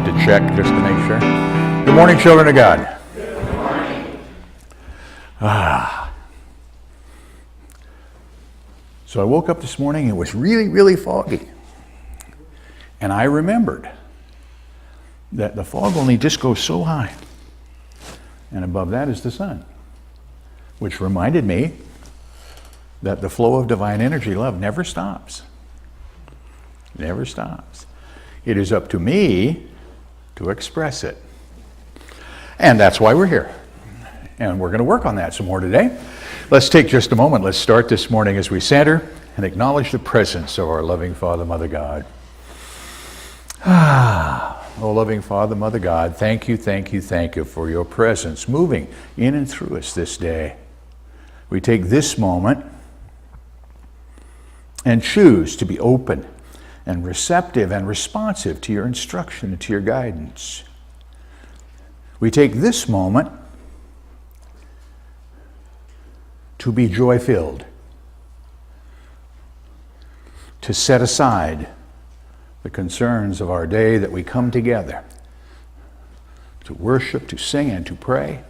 to check just to make sure. Good morning, children of God. Good morning. So I woke up this morning, it was really, really foggy. And I remembered that the fog only just goes so high. And above that is the sun, which reminded me that the flow of divine energy, love, never stops. Never stops. It is up to me to express it. And that's why we're here. And we're going to work on that some more today. Let's take just a moment. Let's start this morning as we center and acknowledge the presence of our loving Father, Mother God. Oh, loving Father, Mother God, thank you for your presence moving in and through us this day. We take this moment and choose to be open and receptive and responsive to your instruction and to your guidance. We take this moment to be joy-filled, to set aside the concerns of our day, that we come together to worship, to sing, and to pray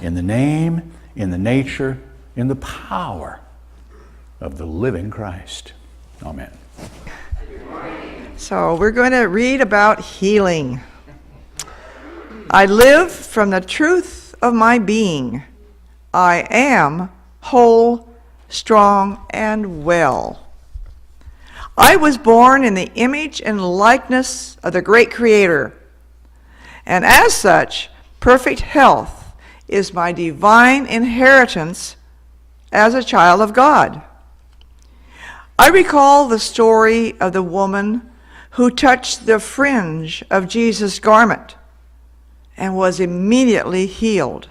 in the name, in the nature, in the power of the living Christ. Amen. So we're going to read about healing. I live from the truth of my being. I am whole, strong, and well. I was born in the image and likeness of the great Creator, and as such, perfect health is my divine inheritance as a child of God. I recall the story of the woman who touched the fringe of Jesus' garment and was immediately healed.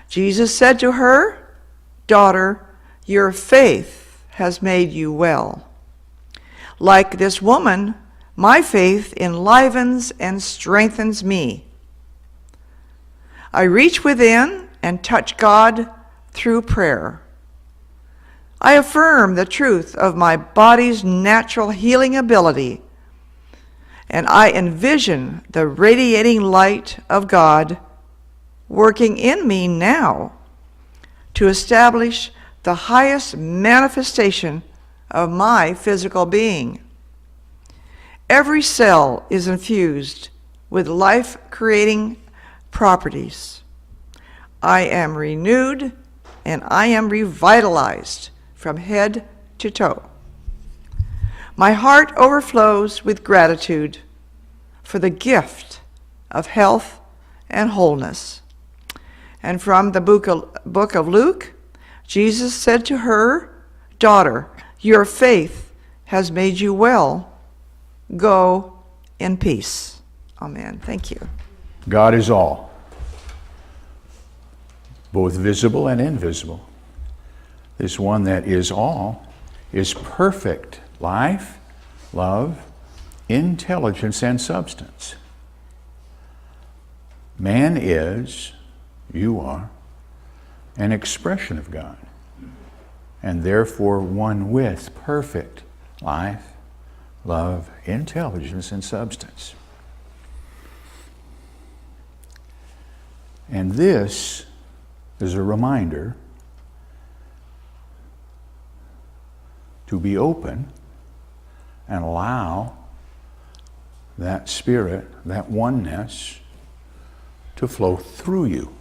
Jesus said to her, "Daughter, your faith has made you well." Like this woman, my faith enlivens and strengthens me. I reach within and touch God through prayer. I affirm the truth of my body's natural healing ability, and I envision the radiating light of God working in me now to establish the highest manifestation of my physical being. Every cell is infused with life-creating properties. I am renewed and I am revitalized from head to toe. My heart overflows with gratitude for the gift of health and wholeness. And from the book of Luke, Jesus said to her, "Daughter, your faith has made you well. Go in peace." Amen. Thank you. God is all, both visible and invisible. This one that is all is perfect life, love, intelligence, and substance. Man is, you are, an expression of God, and therefore one with perfect life, love, intelligence, and substance. And this is a reminder to be open and allow that spirit, that oneness, to flow through you.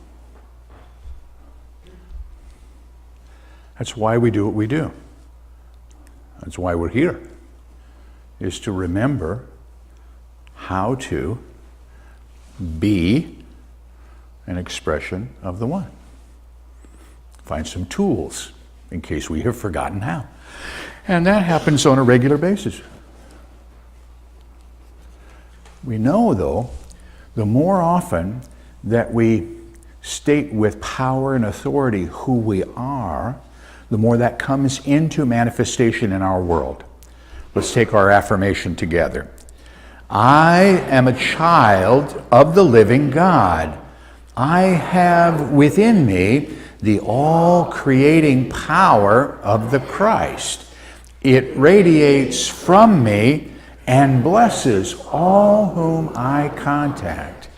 That's why we do what we do. That's why we're here, is to remember how to be an expression of the one. Find some tools in case we have forgotten how. And that happens on a regular basis. We know, though, the more often that we state with power and authority who we are, the more that comes into manifestation in our world. Let's take our affirmation together. I am a child of the living God. I have within me the all-creating power of the Christ. It radiates from me and blesses all whom I contact.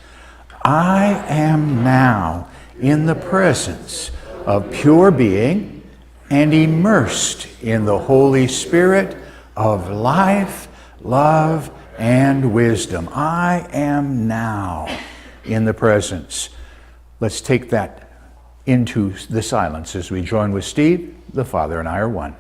I am now in the presence of pure being and immersed in the Holy Spirit of life, love, and wisdom. I am now in the presence. Let's take that into the silence as we join with Steve. The Father and I are one.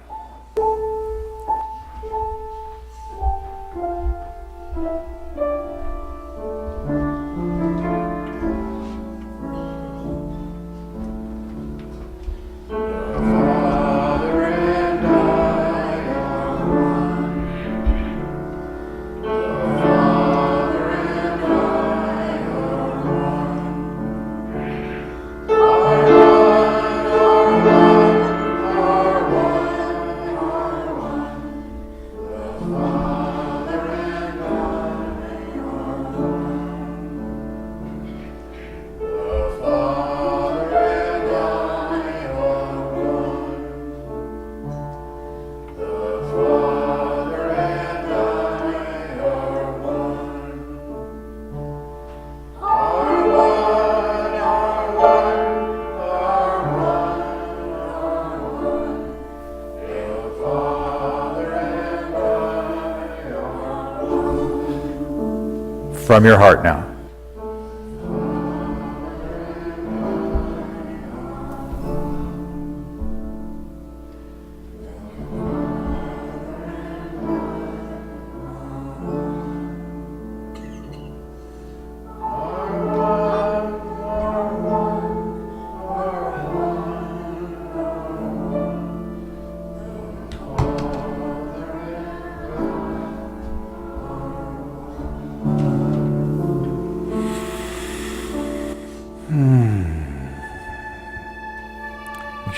From your heart now.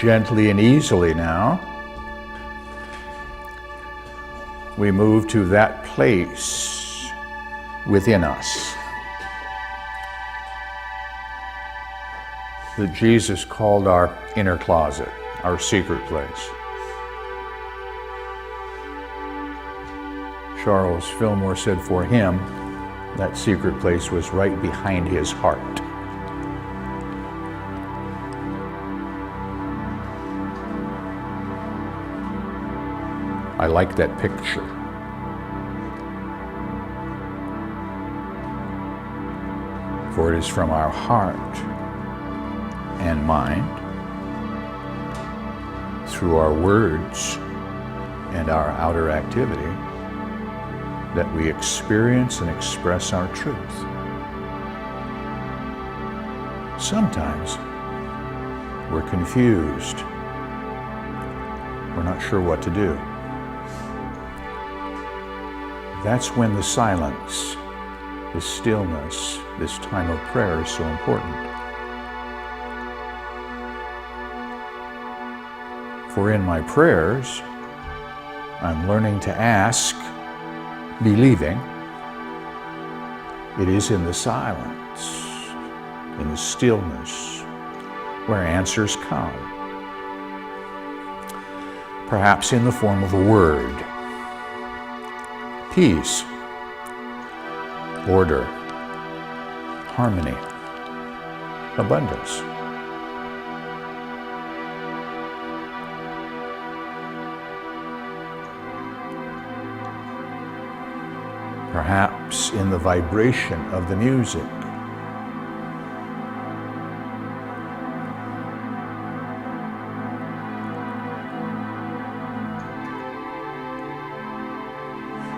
Gently and easily now, we move to that place within us that Jesus called our inner closet, our secret place. Charles Fillmore said for him, that secret place was right behind his heart. I like that picture. For it is from our heart and mind, through our words and our outer activity, that we experience and express our truth. Sometimes we're confused. We're not sure what to do. That's when the silence, the stillness, this time of prayer is so important. For in my prayers, I'm learning to ask, believing. It is in the silence, in the stillness, where answers come. Perhaps in the form of a word. Peace, order, harmony, abundance. Perhaps in the vibration of the music.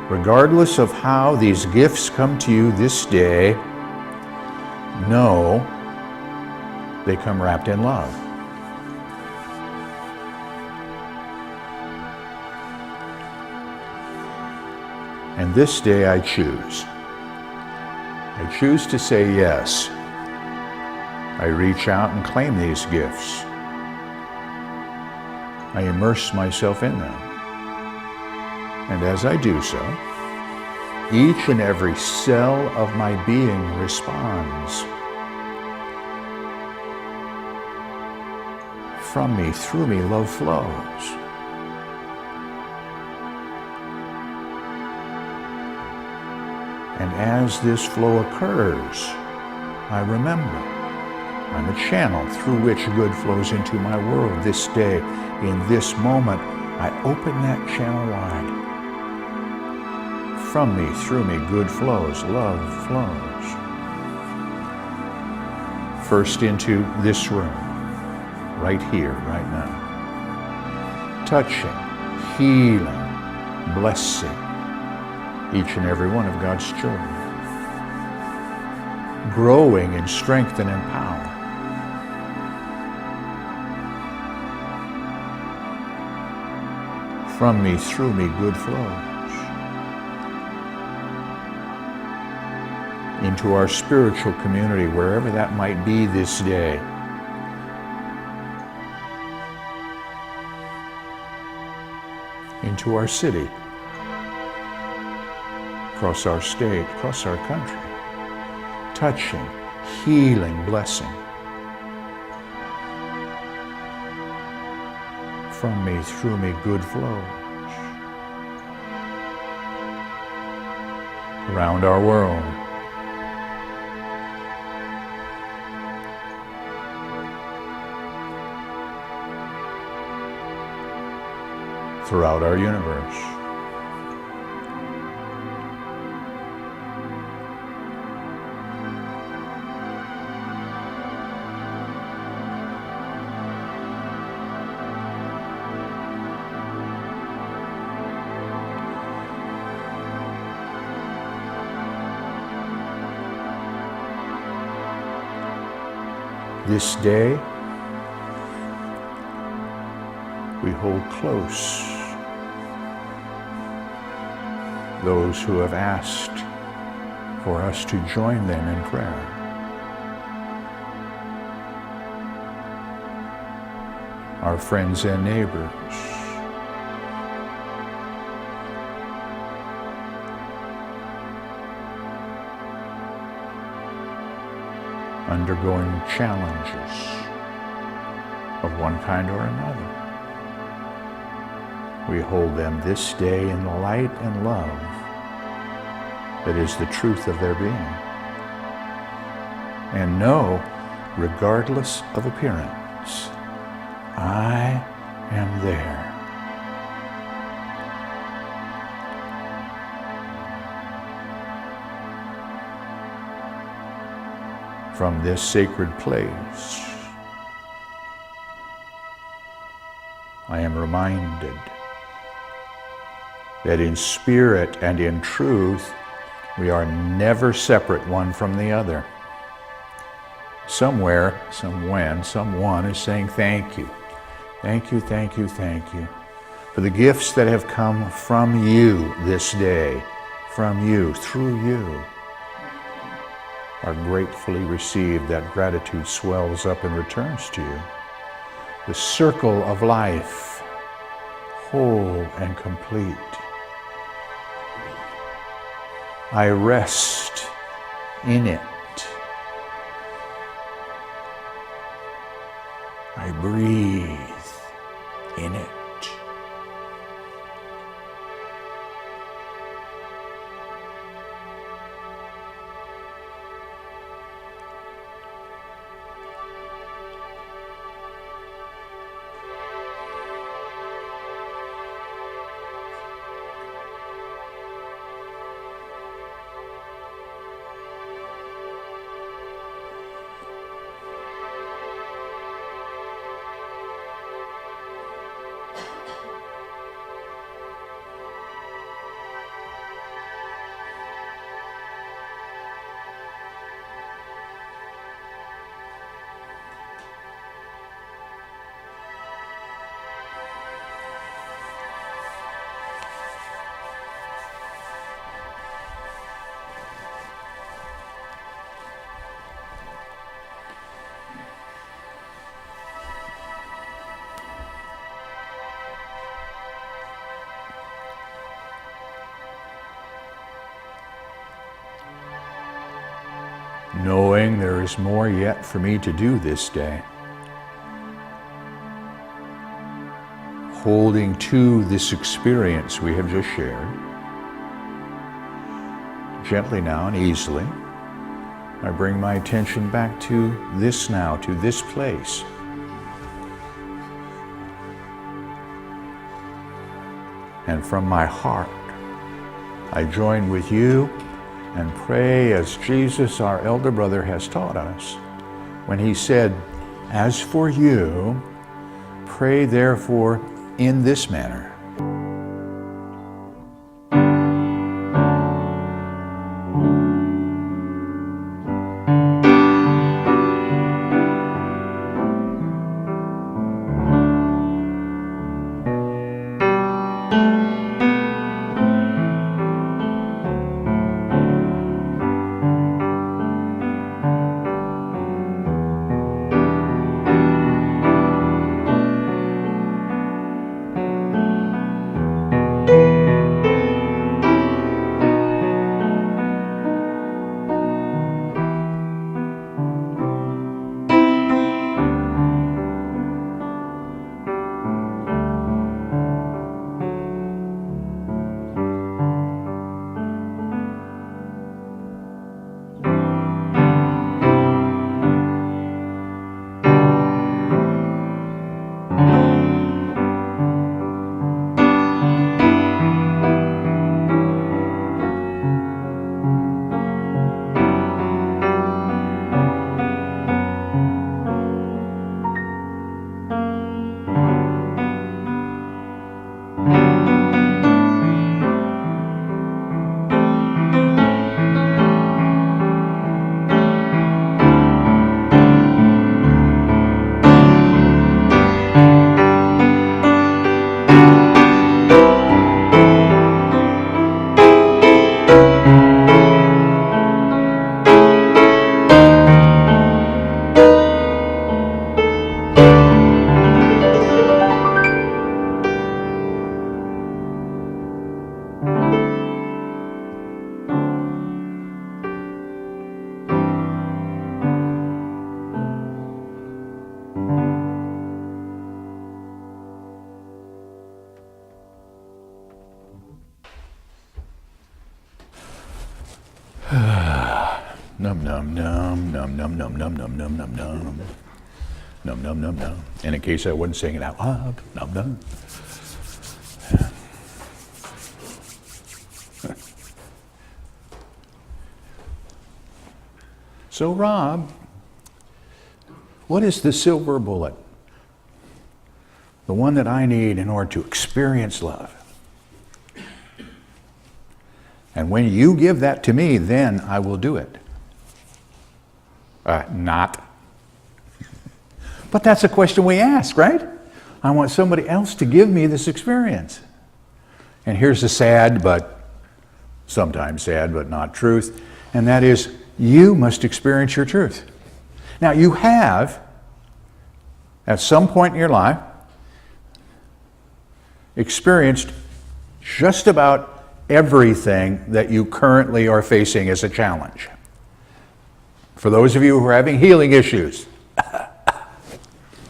Regardless of how these gifts come to you this day, know they come wrapped in love. And this day I choose. I choose to say yes. I reach out and claim these gifts. I immerse myself in them. And as I do so, each and every cell of my being responds. From me, through me, love flows. as this flow occurs, I remember I'm a channel through which good flows into my world this day. In this moment, I open that channel wide. From me, through me, good flows, love flows. First into this room, right here, right now. Touching, healing, blessing each and every one of God's children. Growing in strength and in power. From me, through me, good flows. Into our spiritual community, wherever that might be this day. Into our city, across our state, across our country. Touching, healing, blessing. From me, through me, good flows. Around our world. Throughout our universe. This day, we hold close those who have asked for us to join them in prayer. Our friends and neighbors. Undergoing challenges of one kind or another. We hold them this day in the light and love that is the truth of their being. And know, regardless of appearance, I am there. From this sacred place, I am reminded that in spirit and in truth, we are never separate one from the other. Somewhere, somewhen, someone is saying thank you. Thank you, thank you, thank you for the gifts that have come from you this day, from you, through you. Are gratefully received. That gratitude swells up and returns to you. The circle of life, whole and complete. I rest in it. I breathe in it. Knowing there is more yet for me to do this day. Holding to this experience we have just shared. gently now and easily, I bring my attention back to this now, to this place. And from my heart, I join with you and pray as Jesus, our elder brother, has taught us when he said, "As for you, pray therefore in this manner." Num num num num num num num num num num num num num num num. And in case I wasn't saying it out loud, num num. So Rob, what is the silver bullet? The one that I need in order to experience love. And when you give that to me, then I will do it. Not. But that's a question we ask, right? I want somebody else to give me this experience. And here's the sad, but sometimes sad, but not truth, and that is you must experience your truth. Now, you have, at some point in your life, experienced just about everything that you currently are facing as a challenge. For those of you who are having healing issues,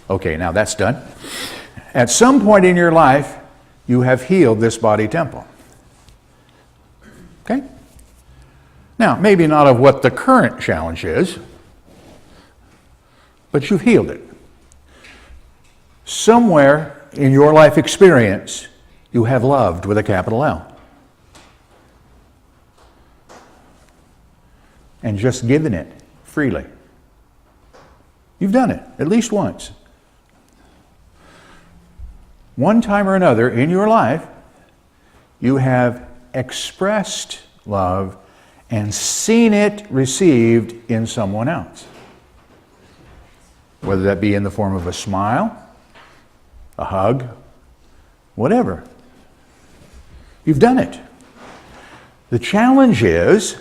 okay, now that's done. At some point in your life, you have healed this body temple. Okay? Now, maybe not of what the current challenge is, but you've healed it. Somewhere in your life experience, you have loved with a capital L. And just given it freely. You've done it at least once. One time or another in your life, you have expressed love and seen it received in someone else. Whether that be in the form of a smile, a hug, whatever. You've done it. The challenge is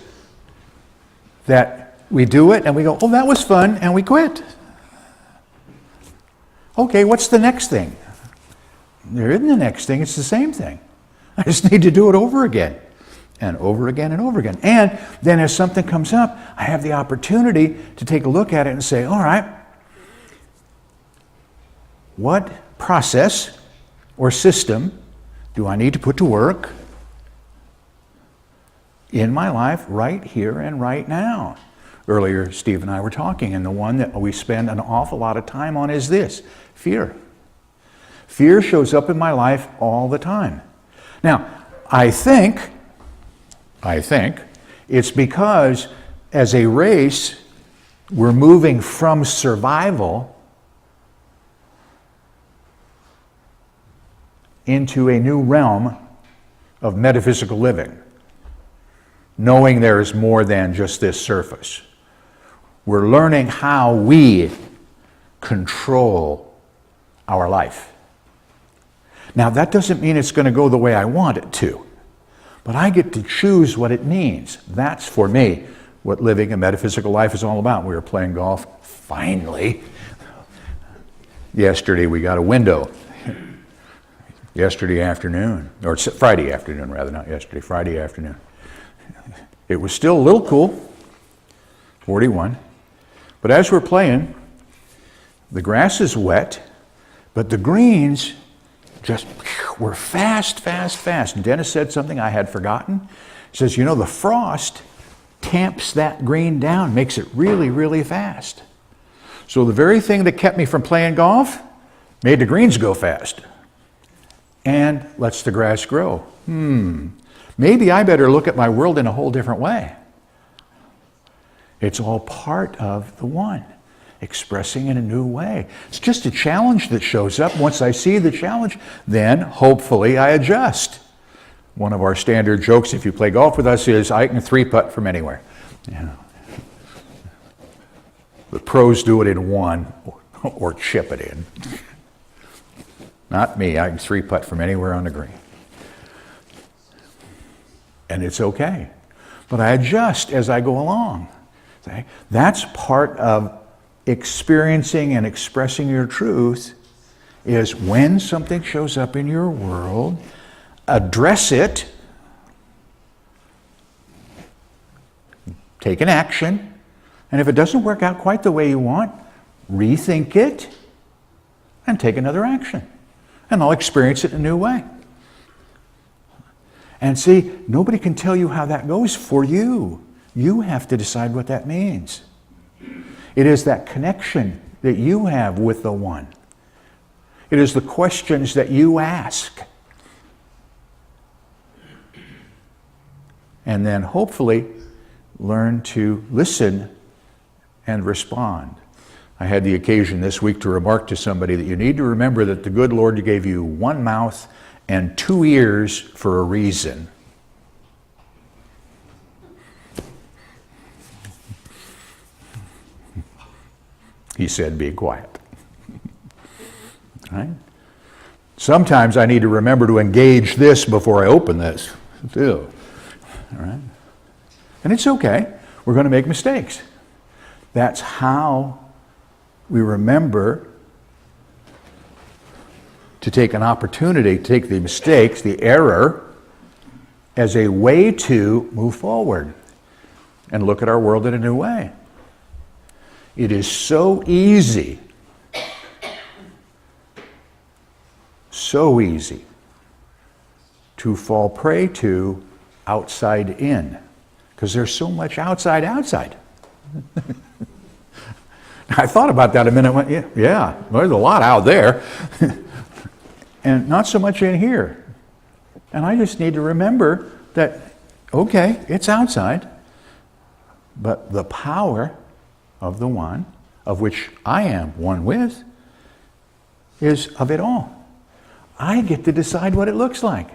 that we do it and we go, oh, that was fun, and we quit. Okay, what's the next thing? There isn't the next thing, it's the same thing. I just need to do it over again and over again and over again. And then as something comes up, I have the opportunity to take a look at it and say, all right, what process or system do I need to put to work in my life right here and right now. Earlier, Steve and I were talking, and the one that we spend an awful lot of time on is this: fear. Fear shows up in my life all the time. Now, I think it's because as a race, we're moving from survival into a new realm of metaphysical living, knowing there is more than just this surface. We're learning how we control our life. Now, that doesn't mean it's going to go the way I want it to, but I get to choose what it means. That's, for me, what living a metaphysical life is all about. We were playing golf, finally. Yesterday, we got a window. Yesterday afternoon, or Friday afternoon rather, not yesterday, Friday afternoon. It was still a little cool, 41. But as we're playing, the grass is wet, but the greens just were fast. And Dennis said something I had forgotten. He says, you know, the frost tamps that green down, makes it really fast. So the very thing that kept me from playing golf made the greens go fast and lets the grass grow. Maybe I better look at my world in a whole different way. It's all part of the one, expressing in a new way. It's just a challenge that shows up. Once I see the challenge, then hopefully I adjust. One of our standard jokes, if you play golf with us, is I can 3-putt from anywhere. You know. The pros do it in 1 or chip it in. Not me. I can 3-putt from anywhere on the green. And it's okay. But I adjust as I go along. Okay? That's part of experiencing and expressing your truth, is when something shows up in your world, address it, take an action, and if it doesn't work out quite the way you want, rethink it and take another action. And I'll experience it in a new way. And see, nobody can tell you how that goes for you. You have to decide what that means. It is that connection that you have with the one. It is the questions that you ask. And then hopefully learn to listen and respond. I had the occasion this week to remark to somebody that you need to remember that the good Lord gave you 1 mouth and 2 ears for a reason. He said, be quiet. Right? Sometimes I need to remember to engage this before I open this, too. All right? And it's okay. We're going to make mistakes. That's how we remember to take an opportunity, to take the mistakes, the error, as a way to move forward and look at our world in a new way. It is so easy to fall prey to outside in, because there's so much outside. I thought about that a minute, went, yeah, there's a lot out there, and not so much in here. And I just need to remember that, okay, it's outside, but the power of the one, of which I am one with, is of it all. I get to decide what it looks like.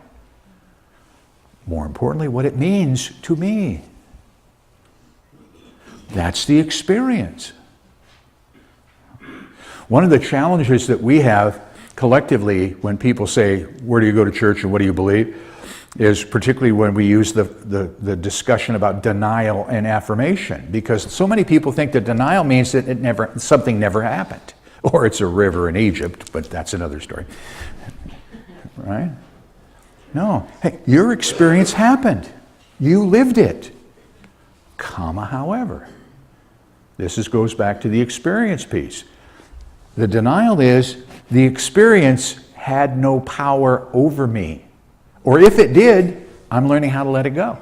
More importantly, what it means to me. That's the experience. One of the challenges that we have collectively when people say, where do you go to church and what do you believe, is particularly when we use the discussion about denial and affirmation, because so many people think that denial means that something never happened, or it's a river in Egypt, but that's another story. Right? No. Hey, your experience happened. You lived it. However. This goes back to the experience piece. The denial is the experience had no power over me. Or if it did, I'm learning how to let it go.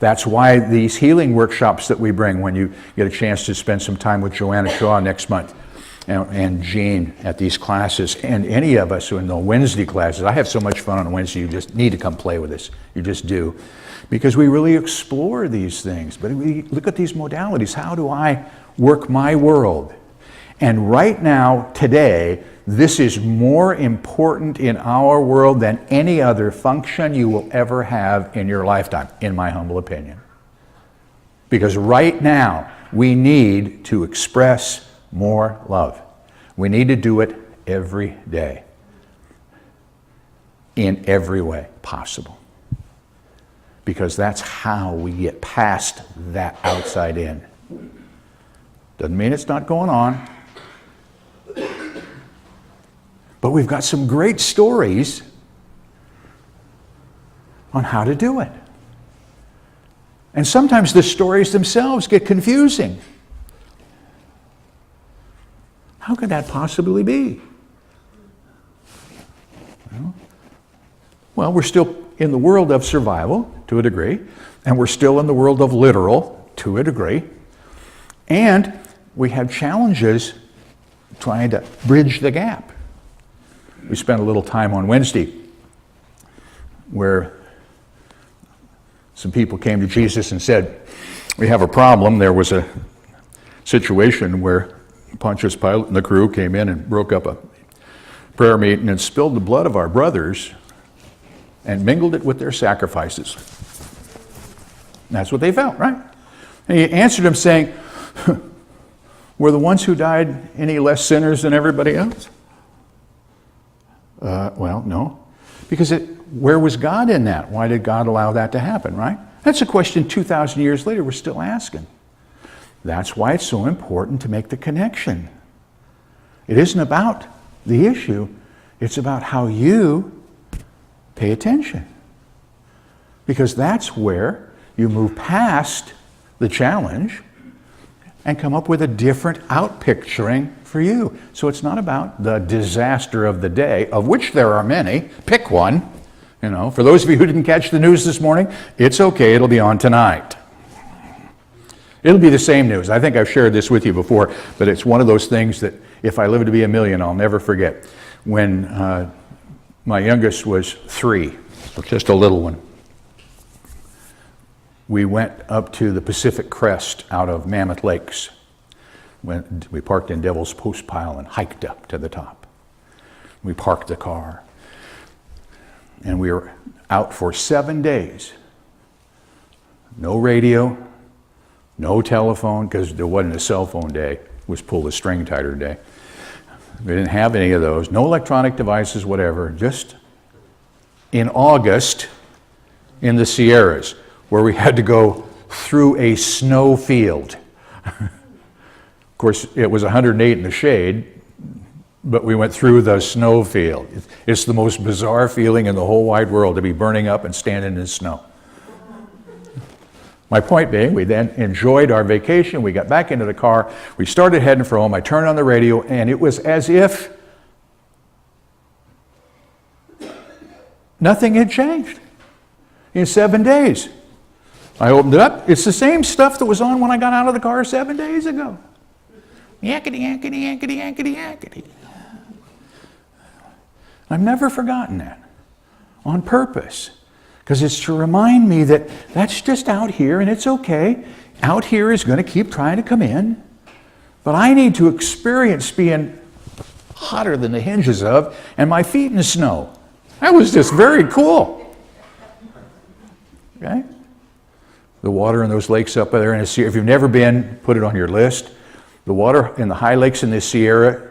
That's why these healing workshops that we bring, when you get a chance to spend some time with Joanna Shaw next month, and Jean at these classes, and any of us who are in the Wednesday classes. I have so much fun on Wednesday, you just need to come play with us. You just do. Because we really explore these things. But we look at these modalities. How do I work my world? And right now, today, this is more important in our world than any other function you will ever have in your lifetime, in my humble opinion. Because right now, we need to express more love. We need to do it every day, in every way possible. Because that's how we get past that outside in. Doesn't mean it's not going on. But we've got some great stories on how to do it. And sometimes the stories themselves get confusing. How could that possibly be? Well, we're still in the world of survival to a degree, and we're still in the world of literal to a degree, and we have challenges trying to bridge the gap. We spent a little time on Wednesday where some people came to Jesus and said, we have a problem. There was a situation where Pontius Pilate and the crew came in and broke up a prayer meeting and spilled the blood of our brothers and mingled it with their sacrifices. That's what they felt, right? And he answered them saying, were the ones who died any less sinners than everybody else? Well, no. Because where was God in that? Why did God allow that to happen, right? That's a question 2,000 years later we're still asking. That's why it's so important to make the connection. It isn't about the issue, it's about how you pay attention. Because that's where you move past the challenge and come up with a different outpicturing for you. So it's not about the disaster of the day, of which there are many. Pick one. You know, for those of you who didn't catch the news this morning, it's okay, it'll be on tonight. It'll be the same news. I think I've shared this with you before, but it's one of those things that if I live to be 1,000,000, I'll never forget. When my youngest was 3, just a little one, we went up to the Pacific Crest out of Mammoth Lakes. We parked in Devil's Post Pile and hiked up to the top. We parked the car. And we were out for 7 days. No radio, no telephone, because there wasn't a cell phone day. It was pull the string tighter day. We didn't have any of those. No electronic devices, whatever. Just in August in the Sierras, where we had to go through a snow field. Of course, it was 108 in the shade, but we went through the snow field. It's the most bizarre feeling in the whole wide world to be burning up and standing in snow. My point being, we then enjoyed our vacation. We got back into the car. We started heading for home. I turned on the radio, and it was as if nothing had changed in 7 days. I opened it up. It's the same stuff that was on when I got out of the car 7 days ago. Yakety, yakety, yakety, yakety, yakety. I've never forgotten that on purpose, because it's to remind me that that's just out here and it's okay. Out here is going to keep trying to come in, but I need to experience being hotter than the hinges of and my feet in the snow. That was just very cool. Okay? The water in those lakes up there in the Sierra, if you've never been, put it on your list. The water in the high lakes in the Sierra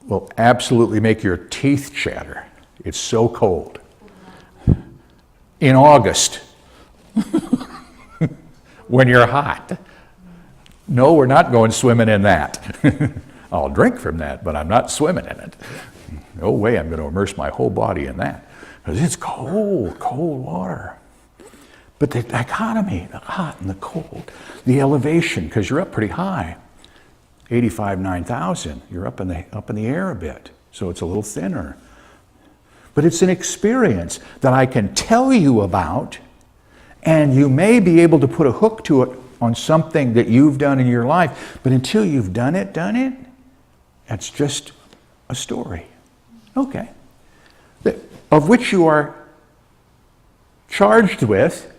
will absolutely make your teeth chatter. It's so cold. In August, when you're hot. No, we're not going swimming in that. I'll drink from that, but I'm not swimming in it. No way I'm going to immerse my whole body in that, because it's cold, cold water. But the dichotomy, the hot and the cold, the elevation, because you're up pretty high. 85, 9,000, you're up in the air a bit, so it's a little thinner. But it's an experience that I can tell you about And you may be able to put a hook to it on something that you've done in your life, but until you've done it, that's just a story. Okay. Of which you are charged with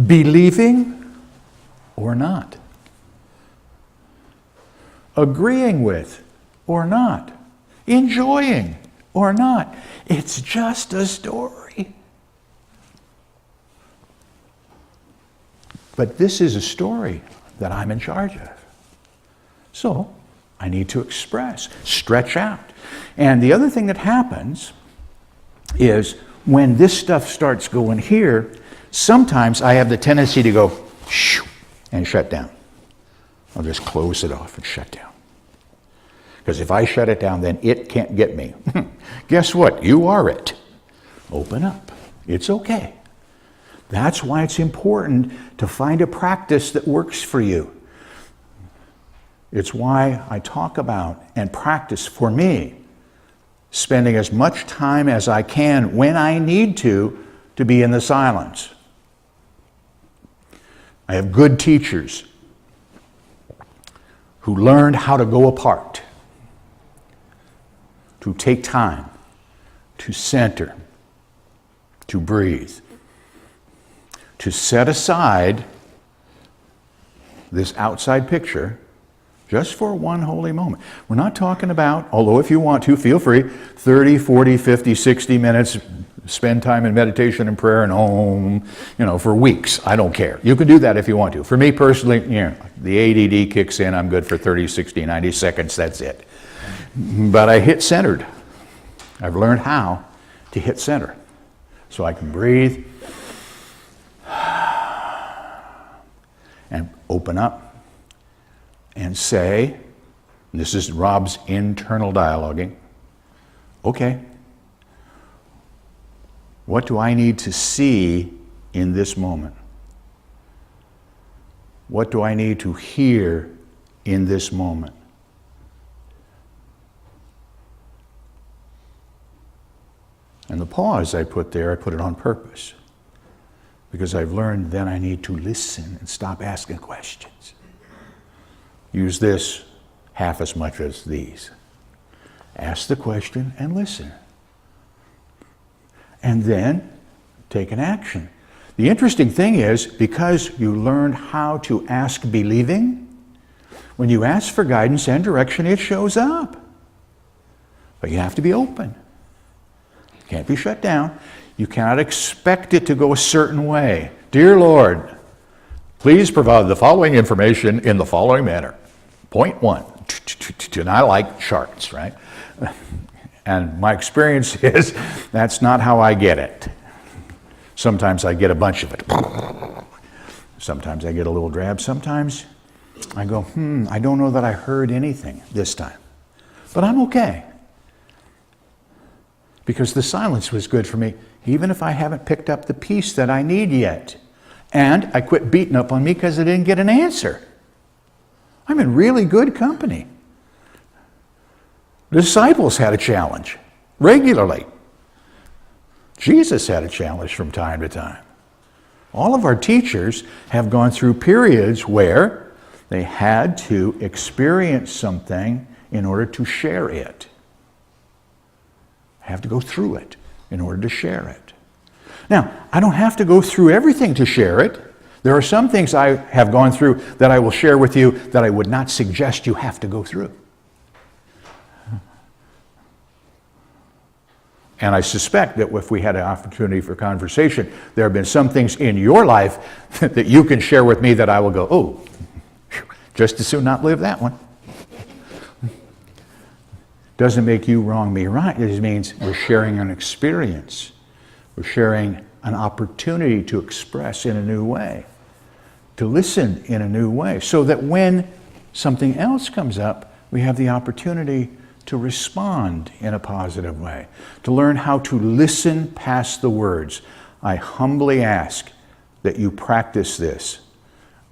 believing or not, agreeing with or not, enjoying or not. It's just a story. But this is a story that I'm in charge of. So I need to express, stretch out. And the other thing that happens is when this stuff starts going here, sometimes I have the tendency to go shoo, and shut down. I'll just close it off and shut down. Because if I shut it down, then it can't get me. Guess what? You are it. Open up. It's okay. That's why it's important to find a practice that works for you. It's why I talk about and practice, for me, spending as much time as I can when I need to be in the silence. I have good teachers who learned how to go apart, to take time, to center, to breathe, to set aside this outside picture just for one holy moment. We're not talking about, although if you want to, feel free, 30, 40, 50, 60 minutes, spend time in meditation and prayer and for weeks. I don't care. You can do that if you want to. For me personally, the ADD kicks in. I'm good for 30, 60, 90 seconds. That's it. But I hit centered. I've learned how to hit center. So I can breathe and open up and say, this is Rob's internal dialoguing, okay, what do I need to see in this moment? What do I need to hear in this moment? And the pause I put there, I put it on purpose. Because I've learned then I need to listen and stop asking questions. Use this half as much as these. Ask the question and listen. And then take an action. The interesting thing is, because you learned how to ask believing, when you ask for guidance and direction, it shows up. But you have to be open. It can't be shut down. You cannot expect it to go a certain way. Dear Lord, please provide the following information in the following manner. Point 1. And I like charts, right? And my experience is that's not how I get it. Sometimes I get a bunch of it. Sometimes I get a little drab. Sometimes I go, I don't know that I heard anything this time. But I'm okay. Because the silence was good for me, even if I haven't picked up the piece that I need yet. And I quit beating up on me because I didn't get an answer. I'm in really good company. The disciples had a challenge regularly. Jesus had a challenge from time to time. All of our teachers have gone through periods where they had to experience something in order to share it. Have to go through it in order to share it. Now, I don't have to go through everything to share it. There are some things I have gone through that I will share with you that I would not suggest you have to go through. And I suspect that if we had an opportunity for conversation, there have been some things in your life that you can share with me that I will go, oh, just as soon not live that one. Doesn't make you wrong, me right. It just means we're sharing an experience. We're sharing an opportunity to express in a new way, to listen in a new way, so that when something else comes up, we have the opportunity to respond in a positive way, to learn how to listen past the words. I humbly ask that you practice this.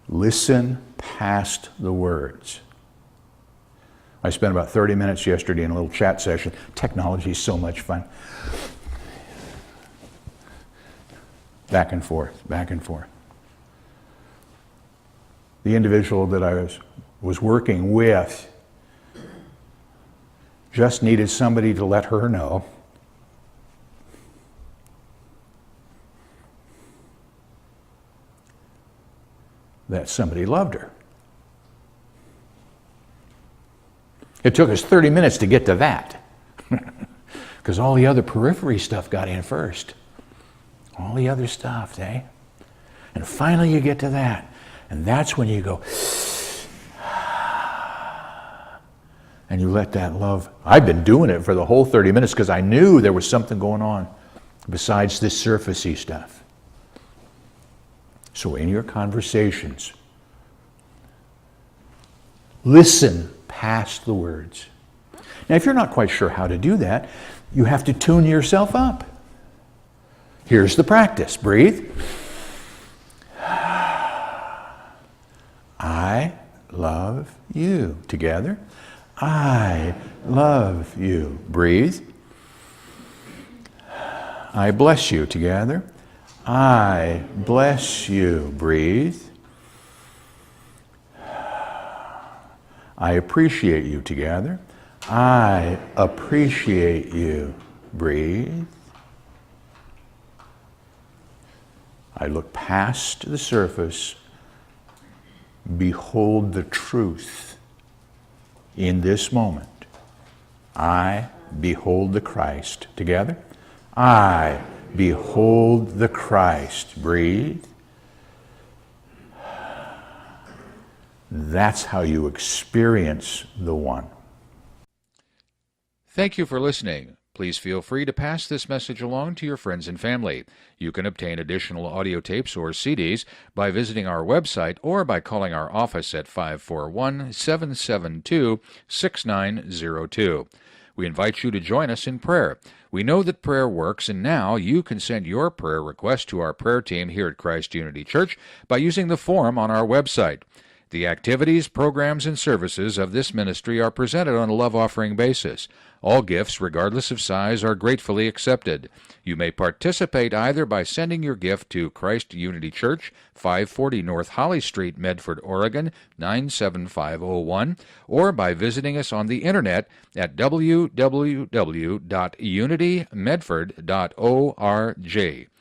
Listen past the words. I spent about 30 minutes yesterday in a little chat session. Technology is so much fun. Back and forth, back and forth. the individual that I was working with just needed somebody to let her know that somebody loved her. It took us 30 minutes to get to that because all the other periphery stuff got in first. All the other stuff, eh? And finally you get to that. And that's when you go, and you let that love. I've been doing it for the whole 30 minutes because I knew there was something going on besides this surfacey stuff. So in your conversations, listen past the words. Now, if you're not quite sure how to do that, you have to tune yourself up. Here's the practice. Breathe. I love you. Together. I love you. Breathe. I bless you. Together. I bless you. Breathe. I appreciate you. Together. I appreciate you. Breathe. I look past the surface. Behold the truth in this moment. I behold the Christ. Together. I behold the Christ. Breathe. That's how you experience the one. Thank you for listening. Please feel free to pass this message along to your friends and family. You can obtain additional audio tapes or CDs by visiting our website or by calling our office at 541-772-6902. We invite you to join us in prayer. We know that prayer works, and now you can send your prayer request to our prayer team here at Christ Unity Church by using the form on our website. The activities, programs, and services of this ministry are presented on a love offering basis. All gifts, regardless of size, are gratefully accepted. You may participate either by sending your gift to Christ Unity Church, 540 North Holly Street, Medford, Oregon, 97501, or by visiting us on the internet at www.unitymedford.org.